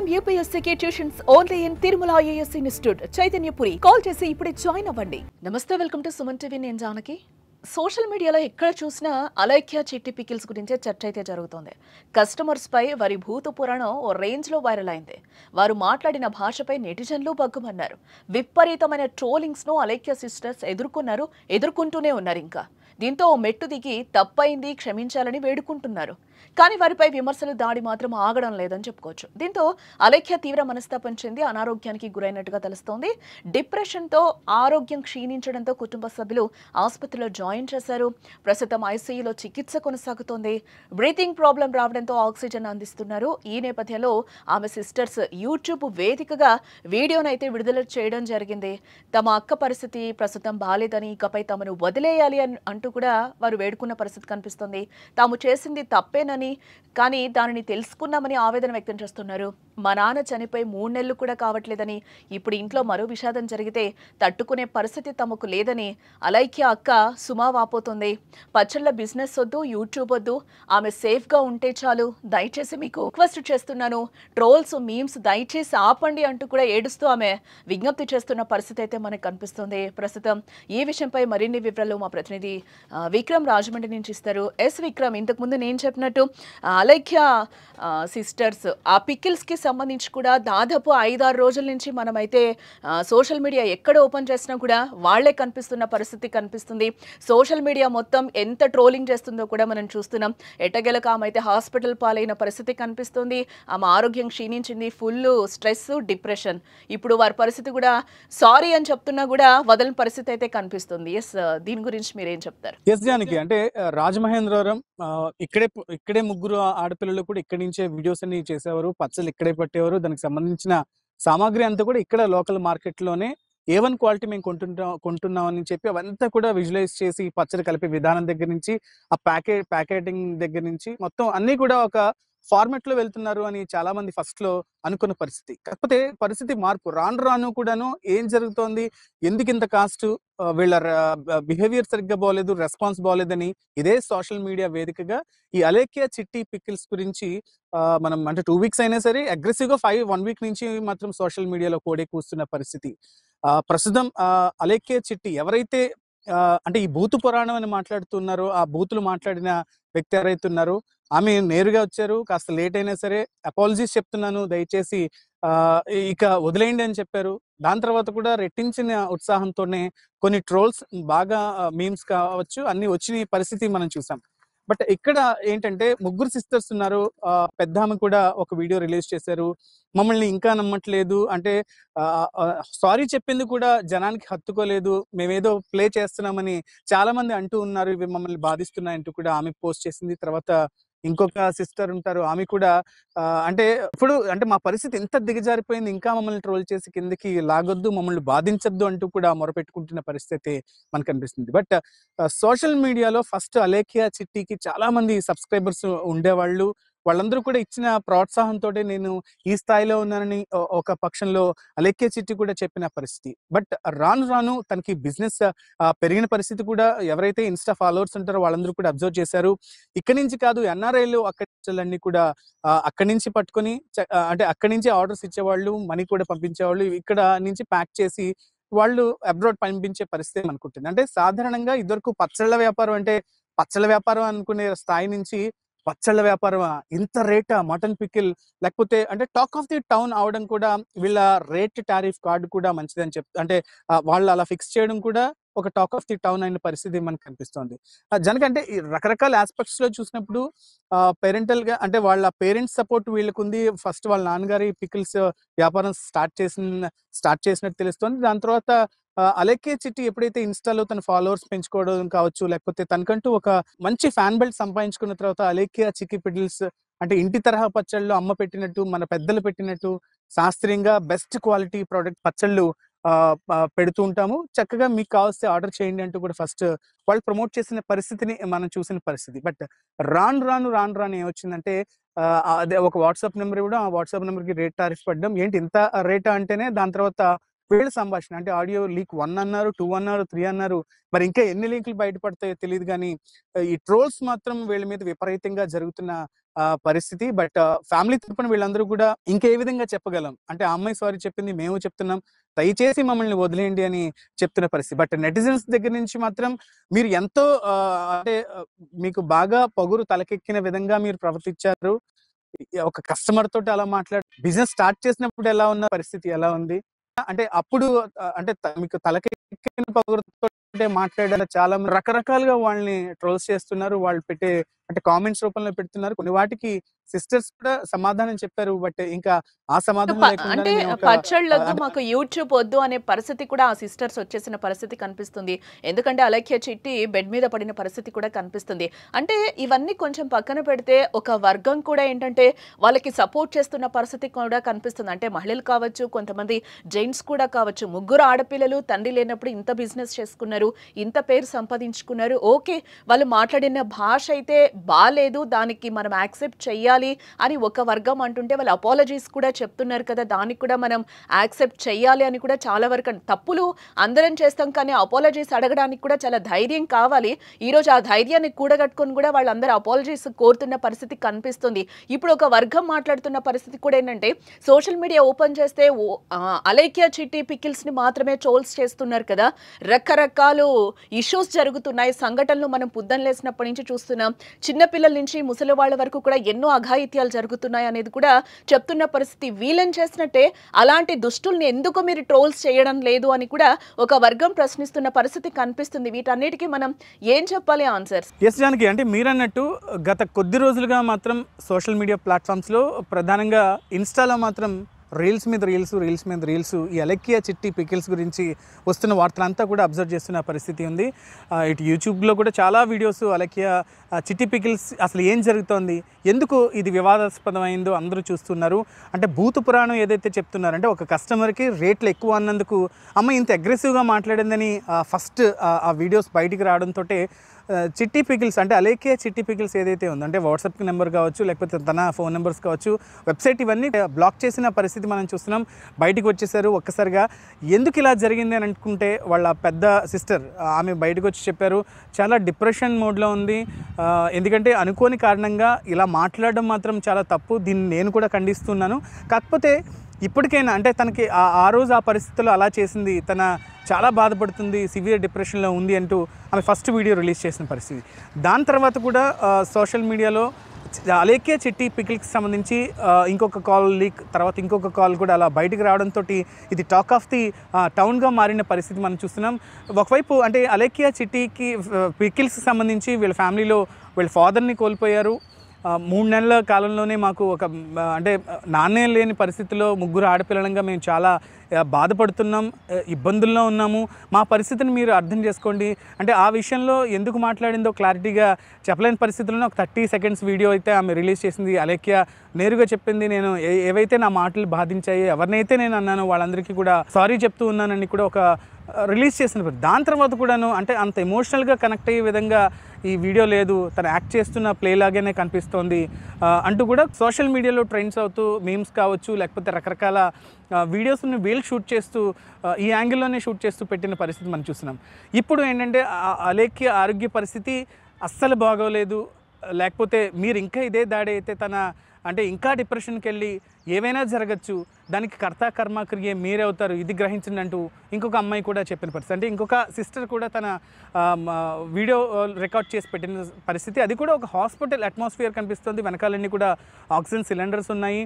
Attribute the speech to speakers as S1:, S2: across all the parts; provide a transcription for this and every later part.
S1: IIM UPSC tuitions only in Tirumala IAS institute Chaitanyapuri. Call చేసి ఇప్పుడే join అవ్వండి. నమస్తే, వెల్కమ్ టు సుమన్ టీవీ. నేను జానకి. సోషల్ మీడియాలో ఎక్కడ చూసినా అలైఖ్య చిట్టి పికిల్స్ గురించే చర్చ అయితే జరుగుతోంది. కస్టమర్స్ పై వారి భూత పురాణం ఓ రేంజ్ లో వైరల్ అయింది. వారు మాట్లాడిన భాషపై నెటిజన్లు బగ్గుమన్నారు. విపరీతమైన ట్రోలింగ్స్ ను అలైఖ్య సిస్టర్స్ ఎదుర్కొంటూనే ఉన్నారు. ఇంకా దీంతో మెట్టు దిగి తప్పైంది, క్షమించాలని వేడుకుంటున్నారు. కానీ వారిపై విమర్శలు దాడి మాత్రం ఆగడం లేదని చెప్పుకోవచ్చు. దీంతో అలైఖ్య తీవ్ర మనస్తాపం చెంది అనారోగ్యానికి గురైనట్టుగా తెలుస్తోంది. డిప్రెషన్తో ఆరోగ్యం క్షీణించడంతో కుటుంబ సభ్యులు ఆసుపత్రిలో జాయిన్ చేశారు. ప్రస్తుతం ఐసీయూలో చికిత్స కొనసాగుతోంది. బ్రీతింగ్ ప్రాబ్లం రావడంతో ఆక్సిజన్ అందిస్తున్నారు. ఈ నేపథ్యంలో ఆమె సిస్టర్స్ యూట్యూబ్ వేదికగా వీడియోనైతే విడుదల చేయడం జరిగింది. తమ అక్క పరిస్థితి ప్రస్తుతం బాలేదని, ఇకపై తమను వదిలేయాలి అంటూ కూడా వారు వేడుకున్న పరిస్థితి కనిపిస్తోంది. తాము చేసింది తప్పేనని, కానీ దానిని తెలుసుకున్నామని ఆవేదన వ్యక్తం చేస్తున్నారు. మా నాన్న చనిపోయి 3 నెలలు కూడా కావట్లేదని, ఇప్పుడు ఇంట్లో మరో విషాదం జరిగితే తట్టుకునే పరిస్థితి తమకు లేదని అలైఖ్య అక్క సుమా వాపోతుంది. పచ్చళ్ళ బిజినెస్ వద్దు, యూట్యూబ్ వద్దు, ఆమె సేఫ్గా ఉంటే చాలు, దయచేసి మీకు రిక్వెస్ట్ చేస్తున్నాను, ట్రోల్స్, మీమ్స్ దయచేసి ఆపండి అంటూ కూడా ఏడుస్తూ ఆమె విజ్ఞప్తి చేస్తున్న పరిస్థితి అయితే మనకు కనిపిస్తుంది. ప్రస్తుతం ఈ విషయంపై మరిన్ని వివరాలు మా ప్రతినిధి విక్రమ్ రాజమండ్రి నుంచి ఇస్తారు. విక్రమ్, ఇంతకుముందు నేను చెప్పినట్టు అలైఖ్య సిస్టర్స్ ఆ పికిల్స్కి సంబంధించి కూడా దాదాపు 5-6 రోజుల నుంచి మనమైతే సోషల్ మీడియా ఎక్కడ ఓపెన్ చేసినా కూడా వాళ్లే కనిపిస్తున్న పరిస్థితి కనిపిస్తుంది. సోషల్ మీడియా మొత్తం ఎంత ట్రోలింగ్ చేస్తుందో కూడా మనం చూస్తున్నాం. ఎట్టగెలక ఆమె అయితే హాస్పిటల్ పాలైన పరిస్థితి కనిపిస్తుంది. ఆమె ఆరోగ్యం క్షీణించింది. Full stress, depression. ఇప్పుడు వారి పరిస్థితి కూడా సారీ అని చెప్తున్నా కూడా వదలని పరిస్థితి అయితే కనిపిస్తుంది. దీని గురించి మీరేం చెప్తారు?
S2: జానకి, అంటే రాజమహేంద్రవరం ఇక్కడే ముగ్గురు ఆడపిల్లలు కూడా ఇక్కడి నుంచే వీడియోస్ అన్ని చేసేవారు, పచ్చళ్ళు ఇక్కడే పట్టేవారు. దానికి సంబంధించిన సామాగ్రి అంతా కూడా ఇక్కడ లోకల్ మార్కెట్ లోనే A1 క్వాలిటీ మేము కొంటున్నాం అని చెప్పి అవంతా కూడా విజువలైజ్ చేసి పచ్చడి కలిపే విధానం దగ్గర నుంచి ఆ ప్యాకేటింగ్ దగ్గర నుంచి మొత్తం అన్ని కూడా ఒక ఫార్మెట్ లో వెళ్తున్నారు అని చాలా మంది ఫస్ట్ లో అనుకున్న పరిస్థితి. కాకపోతే పరిస్థితి మార్పు రాను కూడాను ఏం జరుగుతోంది, ఎందుకు ఇంత కాస్ట్, వీళ్ళ బిహేవియర్ సరిగ్గా బాగోలేదు, రెస్పాన్స్ బాగోలేదని ఇదే సోషల్ మీడియా వేదికగా ఈ అలైఖ్య చిట్టి పికిల్స్ గురించి మనం అంటే 2 వీక్స్ అయినా సరే అగ్రెసివ్ గా 1 వీక్ నుంచి మాత్రం సోషల్ మీడియాలో కోడే కూస్తున్న పరిస్థితి. ప్రస్తుతం అలైఖ్య చిట్టి ఎవరైతే అంటే ఈ బూతు పురాణం అని మాట్లాడుతున్నారో, ఆ బూతులు మాట్లాడిన వ్యక్తి ఎవరైతే ఉన్నారో ఆమె నేరుగా వచ్చారు. కాస్త లేట్ అయినా సరే అపాలజీస్ చెప్తున్నాను, దయచేసి ఇక వదిలేయండి అని చెప్పారు. దాని తర్వాత కూడా రెట్టించిన ఉత్సాహంతోనే కొన్ని ట్రోల్స్, బాగా మీమ్స్ కావచ్చు, అన్ని వచ్చిన పరిస్థితి మనం చూసాం. బట్ ఇక్కడ ఏంటంటే ముగ్గురు సిస్టర్స్ ఉన్నారు. పెద్ద ఆమె కూడా ఒక వీడియో రిలీజ్ చేశారు. మమ్మల్ని ఇంకా నమ్మట్లేదు అంటే, సారీ చెప్పింది కూడా జనానికి హత్తుకోలేదు, మేమేదో ప్లే చేస్తున్నామని చాలా మంది అంటూ ఉన్నారు, ఇవి మమ్మల్ని బాధిస్తున్నాయంటూ కూడా ఆమె పోస్ట్ చేసింది. తర్వాత ఇంకొక సిస్టర్ ఉంటారు, ఆమె కూడా అంటే ఇప్పుడు అంటే మా పరిస్థితి ఎంత దిగజారిపోయింది, ఇంకా మమ్మల్ని ట్రోల్ చేసి కిందకి లాగొద్దు, మమ్మల్ని బాధించొద్దు అంటూ కూడా మొరపెట్టుకుంటున్న పరిస్థితి మనకు కనిపిస్తుంది. బట్ సోషల్ మీడియాలో ఫస్ట్ అలైఖ్య చిట్టికి చాలా మంది సబ్స్క్రైబర్స్ ఉండేవాళ్ళు. వాళ్ళందరూ కూడా ఇచ్చిన ప్రోత్సాహంతో నేను ఈ స్థాయిలో ఉన్నానని ఒక పక్షంలో అలైఖ్య చిట్టి కూడా చెప్పిన పరిస్థితి. బట్ రాను తనకి బిజినెస్ పెరిగిన పరిస్థితి కూడా ఎవరైతే ఇన్స్టా ఫాలోవర్స్ ఉంటారో వాళ్ళందరూ కూడా అబ్జర్వ్ చేశారు. ఇక్కడి నుంచి కాదు, NRIలు అక్కడి కూడా అక్కడి నుంచి పట్టుకొని అంటే అక్కడి నుంచి ఆర్డర్స్ ఇచ్చేవాళ్ళు, మనీ కూడా పంపించేవాళ్ళు, ఇక్కడ నుంచి ప్యాక్ చేసి వాళ్ళు అబ్రాడ్ పంపించే పరిస్థితి అనుకుంటుంది. అంటే సాధారణంగా ఇదివరకు పచ్చళ్ళ వ్యాపారం అంటే పచ్చళ్ళ వ్యాపారం అనుకునే స్థాయి నుంచి పచ్చళ్ళ వ్యాపారం ఇంత రేటా, మటన్ పికిల్, లేకపోతే అంటే టాక్ ఆఫ్ ది టౌన్ అవడం కూడా వీళ్ళ రేట్ టారిఫ్ కార్డు కూడా మంచిదని అంటే వాళ్ళు అలా ఫిక్స్ చేయడం కూడా ఒక టాక్ ఆఫ్ ది టౌన్ అయిన పరిస్థితి మనకు కనిపిస్తోంది. జనకంటే ఈ రకరకాల ఆస్పెక్ట్స్ లో చూసినప్పుడు పేరెంటల్ గా అంటే వాళ్ళ పేరెంట్స్ సపోర్ట్ వీళ్ళకుంది. ఫస్ట్ వాళ్ళ నాన్నగారి పికిల్స్ వ్యాపారం స్టార్ట్ చేసినట్టు తెలుస్తోంది. దాని తర్వాత అలైఖ్య చిట్టి ఎప్పుడైతే ఇన్స్టాలో తన ఫాలోవర్స్ పెంచుకోవడం కావచ్చు, లేకపోతే తనకంటూ ఒక మంచి ఫ్యాన్ బెల్ట్ సంపాదించుకున్న తర్వాత అలైఖ్య చిట్టి పికిల్స్ అంటే ఇంటి తరహా పచ్చళ్ళు అమ్మ పెట్టినట్టు, మన పెద్దలు పెట్టినట్టు శాస్త్రీయంగా బెస్ట్ క్వాలిటీ ప్రోడక్ట్ పచ్చళ్ళు పెడుతూ ఉంటాము, చక్కగా మీకు కావస్తే ఆర్డర్ చేయండి అంటూ కూడా ఫస్ట్ వాళ్ళు ప్రమోట్ చేసిన పరిస్థితిని మనం చూసిన పరిస్థితి. బట్ రాను ఏమొచ్చిందంటే అదే ఒక వాట్సాప్ నెంబర్ ఇవ్వడం, ఆ వాట్సాప్ నెంబర్కి రేట్ టారిఫ్ పడడం. ఏంటి ఇంత రేటా అంటేనే దాని తర్వాత వీళ్ళ సంభాషణ అంటే ఆడియో లీక్ 1 అన్నారు, 2 అన్నారు, 3 అన్నారు. మరి ఇంకా ఎన్ని లీకులు బయటపడతాయో తెలీదు గానీ ఈ ట్రోల్స్ మాత్రం వీళ్ళ మీద విపరీతంగా జరుగుతున్న పరిస్థితి. బట్ ఫ్యామిలీ తరపున వీళ్ళందరూ కూడా ఇంకే విధంగా చెప్పగలం అంటే ఆ అమ్మాయి సారీ చెప్పింది, మేము చెప్తున్నాం. దయచేసి మమ్మల్ని వదిలేయండి అని చెప్తున్న పరిస్థితి. బట్ నెటిజన్స్ దగ్గర నుంచి మాత్రం మీరు ఎంతో అంటే మీకు బాగా పొగరు తలకెక్కిన విధంగా మీరు ప్రవర్తించారు. ఒక కస్టమర్ తోటి అలా బిజినెస్ స్టార్ట్ చేసినప్పుడు ఎలా ఉన్న పరిస్థితి ఎలా ఉంది? అంటే అప్పుడు అంటే మీకు తలకెక్కిన పొగరుతోటే మాట్లాడారు. చాలా రకరకాలుగా వాళ్ళని ట్రోల్స్ చేస్తున్నారు. వాళ్ళు పెట్టే అంటే కామెంట్స్ రూపంలో పెడుతున్నారు. కొన్ని వాటికి సిస్టర్స్ కూడా సమాధానం చెప్పారు. బట్ ఇంకా ఆ సమాధానం
S1: అంటే
S2: లేకుండానే మేము ఒక
S1: పచ్చళ్ళొద్దు మాకు యూట్యూబ్ వద్దు అనే పరిస్థితి కూడా ఆ సిస్టర్స్ వచ్చేసిన పరిస్థితి కనిపిస్తుంది. ఎందుకంటే అలఖ్య చిట్టి బెడ్ మీద పడిన పరిస్థితి కూడా కనిపిస్తుంది. అంటే ఇవన్నీ కొంచెం పక్కన పెడితే ఒక వర్గం కూడా ఏంటంటే వాళ్ళకి సపోర్ట్ చేస్తున్న పరిస్థితి కూడా కనిపిస్తుంది. అంటే మహిళలు కావచ్చు, కొంతమంది జెంట్స్ కూడా కావచ్చు. ముగ్గురు ఆడపిల్లలు తండ్రి లేనప్పుడు ఇంత బిజినెస్ చేసుకున్నారు, ఇంత పేరు సంపాదించుకున్నారు. ఓకే, వాళ్ళు మాట్లాడిన భాష అయితే బాలేదు, దానికి మనం యాక్సెప్ట్ చెయ్యాలి అని ఒక వర్గం అంటుంటే వాళ్ళు అపాలజీస్ కూడా చెప్తున్నారు కదా, దానికి కూడా మనం యాక్సెప్ట్ చెయ్యాలి అని కూడా చాలా వరకు తప్పులు అందరం చేస్తాం, కానీ అపాలజీస్ అడగడానికి కూడా చాలా ధైర్యం కావాలి. ఈరోజు ఆ ధైర్యాన్ని కూడగట్టుకొని కూడా వాళ్ళందరూ అపాలజీస్ కోరుతున్న పరిస్థితి కనిపిస్తుంది. ఇప్పుడు ఒక వర్గం మాట్లాడుతున్న పరిస్థితి కూడా ఏంటంటే సోషల్ మీడియా ఓపెన్ చేస్తే అలైక్య చిట్టి పికిల్స్ ని మాత్రమే ట్రోల్స్ చేస్తున్నారు కదా, రకరకాలు ఇష్యూస్ జరుగుతున్నాయి, సంఘటనలు మనం పుద్దనలేసినప్పటి నుంచి చూస్తున్నాం. చిన్నపిల్లల నుంచి ముసలి వాళ్ళ వరకు కూడా ఎన్నో అఘాయిత్యాలు జరుగుతున్నాయి అనేది కూడా చెప్తున్న పరిస్థితి. వీళ్ళని చేసినట్టే అలాంటి దుష్టుల్ని ఎందుకు మీరు ట్రోల్స్ చేయడం లేదు అని కూడా ఒక వర్గం ప్రశ్నిస్తున్న పరిస్థితి కనిపిస్తుంది. వీటన్నిటికీ మనం ఏం చెప్పాలి ఆన్సర్స్?
S2: ఎస్ జానకి, అంటే మీరన్నట్టు గత కొద్ది రోజులుగా మాత్రం సోషల్ మీడియా ప్లాట్ఫామ్స్లో ప్రధానంగా ఇన్స్టాలో మాత్రం రీల్స్ మీద రీల్స్ ఈ అలెక్కియా చిట్టి పికిల్స్ గురించి వస్తున్న వార్తలంతా కూడా అబ్జర్వ్ చేస్తున్న పరిస్థితి ఉంది. ఇటు యూట్యూబ్లో కూడా చాలా వీడియోస్ అలెక్కియా చిట్టి పికిల్స్ అసలు ఏం జరుగుతోంది, ఎందుకు ఇది వివాదాస్పదమైందో అందరూ చూస్తున్నారు. అంటే భూత పురాణం ఏదైతే చెప్తున్నారంటే ఒక కస్టమర్కి రేట్లు ఎక్కువ అన్నందుకు అమ్మ ఇంత అగ్రెసివ్గా మాట్లాడిందని ఫస్ట్ ఆ వీడియోస్ బయటికి రావడంతో చిట్టి పికిల్స్ అంటే అలెక్కియా చిట్టి పికిల్స్ ఏదైతే ఉందో అంటే వాట్సాప్ నెంబర్ కావచ్చు, లేకపోతే తన ఫోన్ నెంబర్స్ కావచ్చు, వెబ్సైట్ ఇవన్నీ బ్లాక్ చేసిన పరిస్థితి మనం చూస్తున్నాం. బయటకు వచ్చేసారు ఒక్కసారిగా. ఎందుకు ఇలా జరిగింది అని అనుకుంటే వాళ్ళ పెద్ద సిస్టర్ ఆమె బయటకు వచ్చి చెప్పారు, చాలా డిప్రెషన్ మోడ్లో ఉంది. ఎందుకంటే అనుకోని కారణంగా ఇలా మాట్లాడడం మాత్రం చాలా తప్పు, దీన్ని నేను కూడా ఖండిస్తున్నాను. కాకపోతే ఇప్పటికైనా అంటే తనకి ఆ రోజు ఆ పరిస్థితుల్లో అలా చేసింది, తన చాలా బాధపడుతుంది, సివియర్ డిప్రెషన్లో ఉంది అంటూ ఆమె ఫస్ట్ వీడియో రిలీజ్ చేసిన పరిస్థితి. దాని తర్వాత కూడా సోషల్ మీడియాలో అలెక్కియా చిట్టి పికిల్కి సంబంధించి ఇంకొక కాల్ లీక్, తర్వాత ఇంకొక కాల్ కూడా అలా బయటికి రావడంతో ఇది టాక్ ఆఫ్ ది టౌన్గా మారిన పరిస్థితి మనం చూస్తున్నాం. ఒకవైపు అంటే అలెక్కియా చిట్టికి పికిల్స్కి సంబంధించి వీళ్ళ ఫ్యామిలీలో వీళ్ళ ఫాదర్ని కోల్పోయారు. 3 నెలల కాలంలోనే మాకు ఒక అంటే నాన్నే లేని పరిస్థితిలో ముగ్గురు ఆడపిల్లలంగా మేము చాలా బాధపడుతున్నాం, ఇబ్బందుల్లో ఉన్నాము, మా పరిస్థితిని మీరు అర్థం చేసుకోండి అంటే ఆ విషయంలో ఎందుకు మాట్లాడిందో క్లారిటీగా చెప్పలేని పరిస్థితుల్లో ఒక 30 సెకండ్స్ వీడియో అయితే ఆమె రిలీజ్ చేసింది. అలెక్కియా నేరుగా చెప్పింది, నేను ఏవైతే నా మాటలు బాధించాయో, ఎవరినైతే నేను అన్నానో వాళ్ళందరికీ కూడా సారీ చెప్తూ ఉన్నానని కూడా ఒక రిలీజ్ చేసిన. దాని తర్వాత కూడాను అంటే అంత ఎమోషనల్గా కనెక్ట్ అయ్యే విధంగా ఈ వీడియో లేదు, తను యాక్ట్ చేస్తున్న ప్లే లాగానే కనిపిస్తోంది అంటూ కూడా సోషల్ మీడియాలో ట్రెండ్స్ అవుతూ మీమ్స్ కావచ్చు, లేకపోతే రకరకాల వీడియోస్ని వీళ్ళు షూట్ చేస్తూ ఈ యాంగిల్లోనే షూట్ చేస్తూ పెట్టిన పరిస్థితి మనం చూస్తున్నాం. ఇప్పుడు ఏంటంటే అలెక్కియా ఆరోగ్య పరిస్థితి అస్సలు బాగోలేదు, లేకపోతే మీరు ఇంకా ఇదే దాడి అయితే తన అంటే ఇంకా డిప్రెషన్కి వెళ్ళి ఏవైనా జరగచ్చు, దానికి కర్త కర్మ క్రియ మీరే అవుతారు, ఇది గ్రహించండి అంటూ ఇంకొక అమ్మాయి కూడా చెప్పిన పరిస్థితి. అంటే ఇంకొక సిస్టర్ కూడా తన వీడియో రికార్డ్ చేసి పెట్టిన పరిస్థితి. అది కూడా ఒక హాస్పిటల్ అట్మాస్ఫియర్ కనిపిస్తుంది, వెనకాలన్నీ కూడా ఆక్సిజన్ సిలిండర్స్ ఉన్నాయి.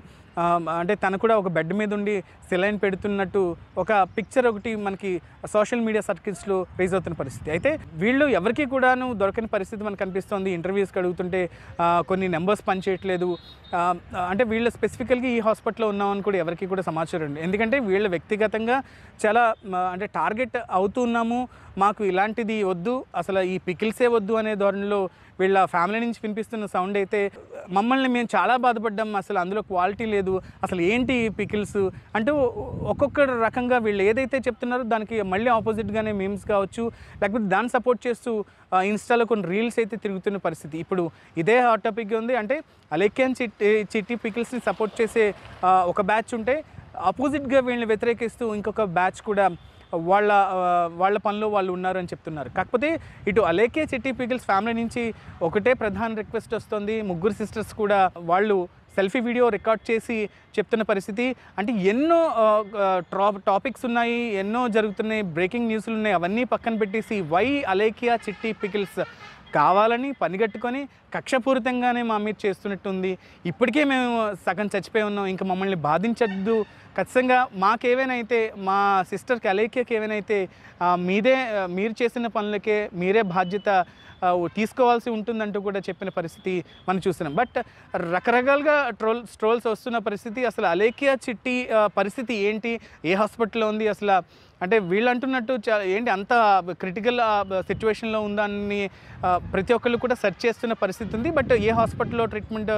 S2: అంటే తను కూడా ఒక బెడ్ మీద ఉండి సెలైన్ పెడుతున్నట్టు ఒక పిక్చర్ ఒకటి మనకి సోషల్ మీడియా సర్కిల్స్లో రైజ్ అవుతున్న పరిస్థితి. అయితే వీళ్ళు ఎవరికి కూడాను దొరకని పరిస్థితి మనకు కనిపిస్తుంది. ఇంటర్వ్యూస్కి అడుగుతుంటే కొన్ని నెంబర్స్ పనిచేయట్లేదు, అంటే వీళ్ళు స్పెసిఫికల్గా ఈ హాస్పిటల్లో ఉన్నామని కూడా ఎవరికి కూడా సమాచారం ఉంది. ఎందుకంటే వీళ్ళు వ్యక్తిగతంగా చాలా అంటే టార్గెట్ అవుతున్నాము, మాకు ఇలాంటిది వద్దు, అసలు ఈ పికిల్సే వద్దు అనే ధోరణిలో వీళ్ళ ఫ్యామిలీ నుంచి వినిపిస్తున్న సౌండ్ అయితే మమ్మల్ని మేము చాలా బాధపడ్డాం, అసలు అందులో క్వాలిటీ లేదు, అసలు ఏంటి పికిల్స్ అంటూ ఒక్కొక్క రకంగా వీళ్ళు ఏదైతే చెప్తున్నారో దానికి మళ్ళీ ఆపోజిట్గానే మీమ్స్ కావచ్చు, లేకపోతే దాన్ని సపోర్ట్ చేస్తూ ఇన్స్టాలో కొన్ని రీల్స్ అయితే తిరుగుతున్న పరిస్థితి. ఇప్పుడు ఇదే హాట్ టాపిక్ ఉంది. అంటే అలెక్కియా చిట్టి పికిల్స్ని సపోర్ట్ చేసే ఒక బ్యాచ్ ఉంటే ఆపోజిట్గా వీళ్ళని వ్యతిరేకిస్తూ ఇంకొక బ్యాచ్ కూడా వాళ్ళ పనిలో వాళ్ళు ఉన్నారు అని చెప్తున్నారు. కాకపోతే ఇటు అలేఖ్య చిట్టి పికిల్స్ ఫ్యామిలీ నుంచి ఒకటే ప్రధాన రిక్వెస్ట్ వస్తుంది. ముగ్గురు సిస్టర్స్ కూడా వాళ్ళు సెల్ఫీ వీడియో రికార్డ్ చేసి చెప్తున్న పరిస్థితి. అంటే ఎన్నో టాపిక్స్ ఉన్నాయి, ఎన్నో జరుగుతున్నాయి, బ్రేకింగ్ న్యూస్లు ఉన్నాయి, అవన్నీ పక్కన పెట్టేసి వై అలేఖ్య చిట్టి పికిల్స్ కావాలని పనిగట్టుకొని కక్షపూరితంగానే మా మీద చేస్తున్నట్టుంది. ఇప్పటికే మేము సగం చచ్చిపోయి ఉన్నాం, ఇంకా మమ్మల్ని బాధించద్దు, ఖచ్చితంగా మాకేవైనా అయితే మా సిస్టర్కి అలేఖ్యకి ఏవైనా అయితే మీరు చేసిన పనులకే మీరే బాధ్యత తీసుకోవాల్సి ఉంటుందంటూ కూడా చెప్పిన పరిస్థితి మనం చూస్తున్నాం. బట్ రకరకాలుగా ట్రోల్స్ వస్తున్న పరిస్థితి. అసలు అలేఖ్య చిట్టి పరిస్థితి ఏంటి, ఏ హాస్పిటల్లో ఉంది, అసలు అంటే వీళ్ళు అంటున్నట్టు ఏంటి అంత క్రిటికల్ సిచ్యువేషన్లో ఉందని ప్రతి ఒక్కళ్ళు కూడా సెర్చ్ చేస్తున్న పరిస్థితి ఉంది. బట్ ఏ హాస్పిటల్లో ట్రీట్మెంట్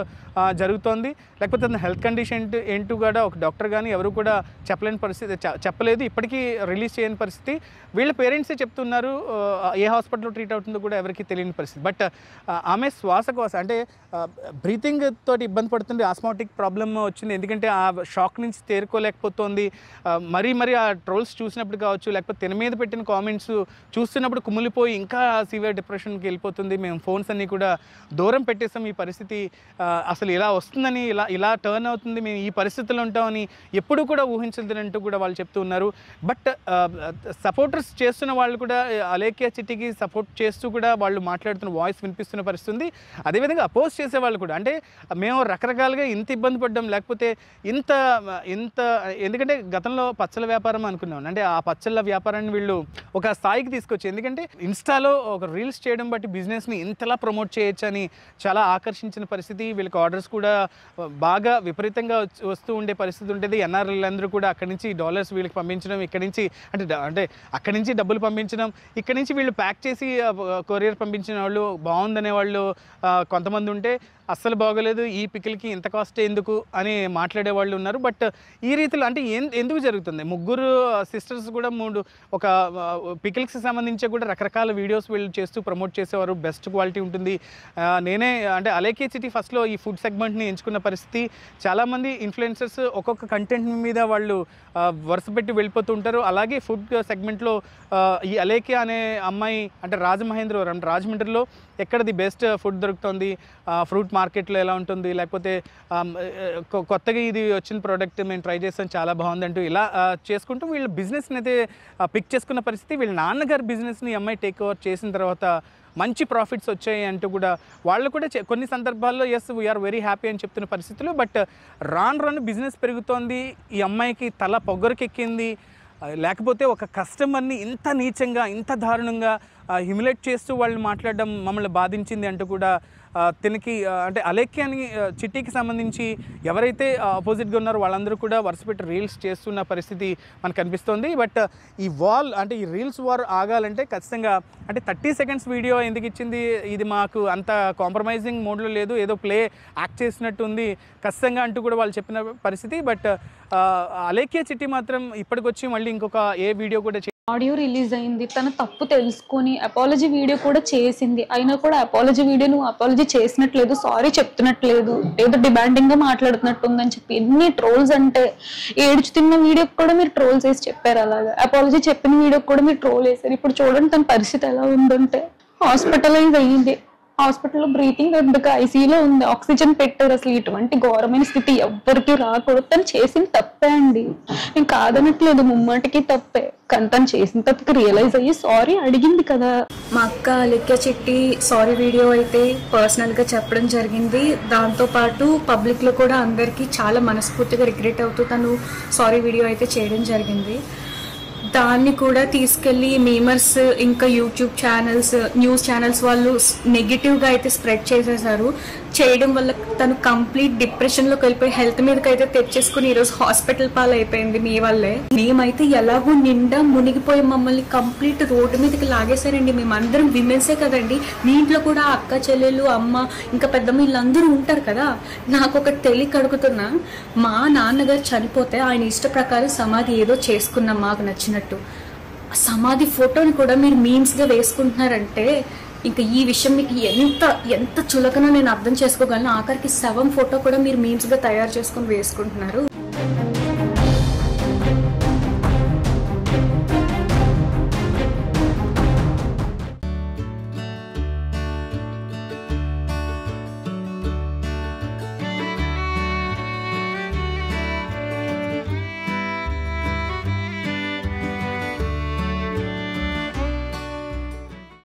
S2: జరుగుతోంది, లేకపోతే తన హెల్త్ కండిషన్ ఏంటో కూడా ఒక డాక్టర్ కానీ ఎవరు కూడా చెప్పలేని పరిస్థితి, చెప్పలేదు, ఇప్పటికీ రిలీజ్ చేయని పరిస్థితి. వీళ్ళ పేరెంట్సే చెప్తున్నారు ఏ హాస్పిటల్లో ట్రీట్ అవుతుందో కూడా ఎవరికి తెలియని పరిస్థితి. బట్ ఆమె శ్వాసకోశ అంటే బ్రీతింగ్ తోటి ఇబ్బంది పడుతుంది, ఆస్మాటిక్ ప్రాబ్లమ్ వచ్చింది. ఎందుకంటే ఆ షాక్ నుంచి తేరుకోలేకపోతుంది. మరీ ఆ ట్రోల్స్ చూసినప్పుడు కావచ్చు, లేకపోతే తిన మీద పెట్టిన కామెంట్స్ చూస్తున్నప్పుడు కుమిలిపోయి ఇంకా సివియర్ డిప్రెషన్కి వెళ్ళిపోతుంది. మేము ఫోన్స్ అన్నీ కూడా దూరం పెట్టేసాం. ఈ పరిస్థితి అసలు ఇలా వస్తుందని, ఇలా టర్న్ అవుతుంది, మేము ఈ పరిస్థితుల్లో ఉంటామని ఎప్పుడూ కూడా ఊహించలేదంటూ కూడా వాళ్ళు చెప్తూ ఉన్నారు. బట్ సపోర్టర్స్ చేస్తున్న వాళ్ళు కూడా అలేఖ్య చిట్టికి సపోర్ట్ చేస్తూ కూడా వాళ్ళు మాట్లాడుతున్న వాయిస్ వినిపిస్తున్న పరిస్థితి ఉంది. అదేవిధంగా అపోజ్ చేసే వాళ్ళు కూడా, అంటే మేము రకరకాలుగా ఇంత ఇబ్బంది పడ్డాం, లేకపోతే ఇంత ఎందుకంటే గతంలో పచ్చల వ్యాపారం అనుకున్నాం, అంటే ఆ పచ్చళ్ళ వ్యాపారాన్ని వీళ్ళు ఒక స్థాయికి తీసుకొచ్చి, ఎందుకంటే ఇన్స్టాలో ఒక రీల్స్ చేయడం బట్టి బిజినెస్ని ఇంతలా ప్రమోట్ చేయొచ్చు అని చాలా ఆకర్షించిన పరిస్థితి. వీళ్ళకి ఆర్డర్స్ కూడా బాగా విపరీతంగా వస్తూ ఉండే పరిస్థితి ఉంటుంది. ఎన్ఆర్ఎల్ అందరూ కూడా అక్కడి నుంచి డాలర్స్ వీళ్ళకి పంపించడం, ఇక్కడి నుంచి అంటే అక్కడి నుంచి డబ్బులు పంపించడం, ఇక్కడి నుంచి వీళ్ళు ప్యాక్ చేసి కొరియర్ పంపించిన వాళ్ళు బాగుందనే వాళ్ళు కొంతమంది ఉంటే, అస్సలు బాగోలేదు, ఈ పికిల్కి ఇంత కాస్ట్ ఎందుకు అని మాట్లాడే వాళ్ళు ఉన్నారు. బట్ ఈ రీతిలో అంటే ఎందుకు జరుగుతుంది? ముగ్గురు సిస్టర్స్ కూడా ఒక పికిల్స్కి సంబంధించి కూడా రకరకాల వీడియోస్ వీళ్ళు చేస్తూ ప్రమోట్ చేసేవారు, బెస్ట్ క్వాలిటీ ఉంటుంది. నేనే అంటే అలేఖ్య చిట్టి ఫస్ట్లో ఈ ఫుడ్ సెగ్మెంట్ని ఎంచుకున్న పరిస్థితి. చాలామంది ఇన్ఫ్లుయెన్సర్స్ ఒక్కొక్క కంటెంట్ మీద వాళ్ళు వరుస పెట్టి వెళ్ళిపోతూ ఉంటారు. అలాగే ఫుడ్ సెగ్మెంట్లో ఈ అలేఖ్య అనే అమ్మాయి అంటే రాజమండ్రిలో ఎక్కడ ది బెస్ట్ ఫుడ్ దొరుకుతుంది, ఫ్రూట్ మార్కెట్లో ఎలా ఉంటుంది, లేకపోతే కొత్తగా ఇది వచ్చిన ప్రోడక్ట్ మేము ట్రై చేస్తాం చాలా బాగుందంటూ ఇలా చేసుకుంటూ వీళ్ళు బిజినెస్ని అయితే పిక్ చేసుకున్న పరిస్థితి. వీళ్ళ నాన్నగారి బిజినెస్ని అమ్మాయి టేక్ ఓవర్ చేసిన తర్వాత మంచి ప్రాఫిట్స్ వచ్చాయి అంటూ కూడా వాళ్ళు కూడా కొన్ని సందర్భాల్లో ఎస్ వీఆర్ వెరీ హ్యాపీ అని చెప్తున్న పరిస్థితులు. బట్ రాను బిజినెస్ పెరుగుతోంది, ఈ అమ్మాయికి తల పొగరుకెక్కింది, లేకపోతే ఒక కస్టమర్ని ఇంత నీచంగా ఇంత దారుణంగా హ్యూమిలేట్ చేస్తూ వాళ్ళు మాట్లాడడం మమ్మల్ని బాధించింది అంటూ కూడా తనకి అంటే అలేఖ్యని చిట్టికి సంబంధించి ఎవరైతే ఆపోజిట్గా ఉన్నారో వాళ్ళందరూ కూడా వరుసపెట్టి రీల్స్ చేస్తున్న పరిస్థితి మనకు కనిపిస్తోంది. బట్ ఈ ఈ రీల్స్ వార్ ఆగాలంటే ఖచ్చితంగా అంటే 30 సెకండ్స్ వీడియో ఎందుకు ఇచ్చింది, ఇది మాకు అంత కాంప్రమైజింగ్ మోడ్లో లేదు, ఏదో ప్లే యాక్ట్ చేసినట్టు ఉంది ఖచ్చితంగా అంటూ కూడా వాళ్ళు చెప్పిన పరిస్థితి. బట్ అలేఖ్య చిట్టి మాత్రం ఇప్పటికొచ్చి మళ్ళీ ఇంకొక ఏ వీడియో కూడా
S3: ఆడియో రిలీజ్ అయింది, తన తప్పు తెలుసుకొని అపాలజీ వీడియో కూడా చేసింది. అయినా కూడా అపాలజీ వీడియో నువ్వు అపాలజీ చేసినట్లేదు, సారీ చెప్తున్నట్లేదు, ఏదో డిమాండింగ్ గా మాట్లాడుతున్నట్టుందని చెప్పి ఎన్ని ట్రోల్స్ అంటే ఏడుచు తిన్న వీడియోకి కూడా మీరు ట్రోల్స్ వేసి చెప్పారు. అలాగా అపాలజీ చెప్పిన వీడియోకి కూడా మీరు ట్రోల్ వేసారు. ఇప్పుడు చూడండి తన పరిస్థితి ఎలా ఉందంటే హాస్పిటలైజ్ అయ్యింది, హాస్పిటల్లో బ్రీతింగ్ అందుకు ఐసీయూలో ఉంది, ఆక్సిజన్ పెట్టారు. అసలు ఇటువంటి ఘోరమైన స్థితి ఎవ్వరికి రాకూడదు. తను చేసిన తప్పే అండి, నేను కాదనట్లేదు, ముమ్మాటికి తప్పే. కానీ తను చేసిన తప్పుకి రియలైజ్ అయ్యి సారీ అడిగింది కదా.
S4: మా అక్క అలేఖ్య చిట్టి సారీ వీడియో అయితే పర్సనల్గా చెప్పడం జరిగింది. దాంతోపాటు పబ్లిక్లో కూడా అందరికీ చాలా మనస్ఫూర్తిగా రిగ్రెట్ అవుతూ తను సారీ వీడియో అయితే చేయడం జరిగింది. దాన్ని కూడా తీసుకెళ్ళి మీమర్స్ ఇంకా యూట్యూబ్ ఛానల్స్, న్యూస్ ఛానల్స్ వాళ్ళు నెగిటివ్గా అయితే స్ప్రెడ్ చేసేసారు. చేయడం వల్ల తను కంప్లీట్ డిప్రెషన్లోకి వెళ్ళిపోయి హెల్త్ మీదకి అయితే తెచ్చేసుకుని ఈరోజు హాస్పిటల్ పాలు అయిపోయింది మీ వల్లే. మేమైతే ఎలాగో నిండా మునిగిపోయి మమ్మల్ని కంప్లీట్ రోడ్డు మీదకి లాగేశారండి. మేమందరం విమెన్సే కదండి, మీ ఇంట్లో కూడా అక్క చెల్లెలు అమ్మ ఇంకా పెద్దమ్మ వీళ్ళందరూ ఉంటారు కదా. నాకు ఒకటి తెలియక అడుగుతున్నా, మా నాన్నగారు చనిపోతే ఆయన ఇష్ట ప్రకారం సమాధి ఏదో చేసుకున్నాం మాకు నచ్చినట్టు, సమాధి ఫోటోని కూడా మీరు మీమ్స్గా వేసుకుంటున్నారంటే ఇంకా ఈ విషయం మీకు ఎంత చులకనో నేను అర్థం చేసుకోగలను. ఆఖరికి శవం ఫోటో కూడా మీరు మీమ్స్గా తయారు చేసుకుని వేసుకుంటున్నారు.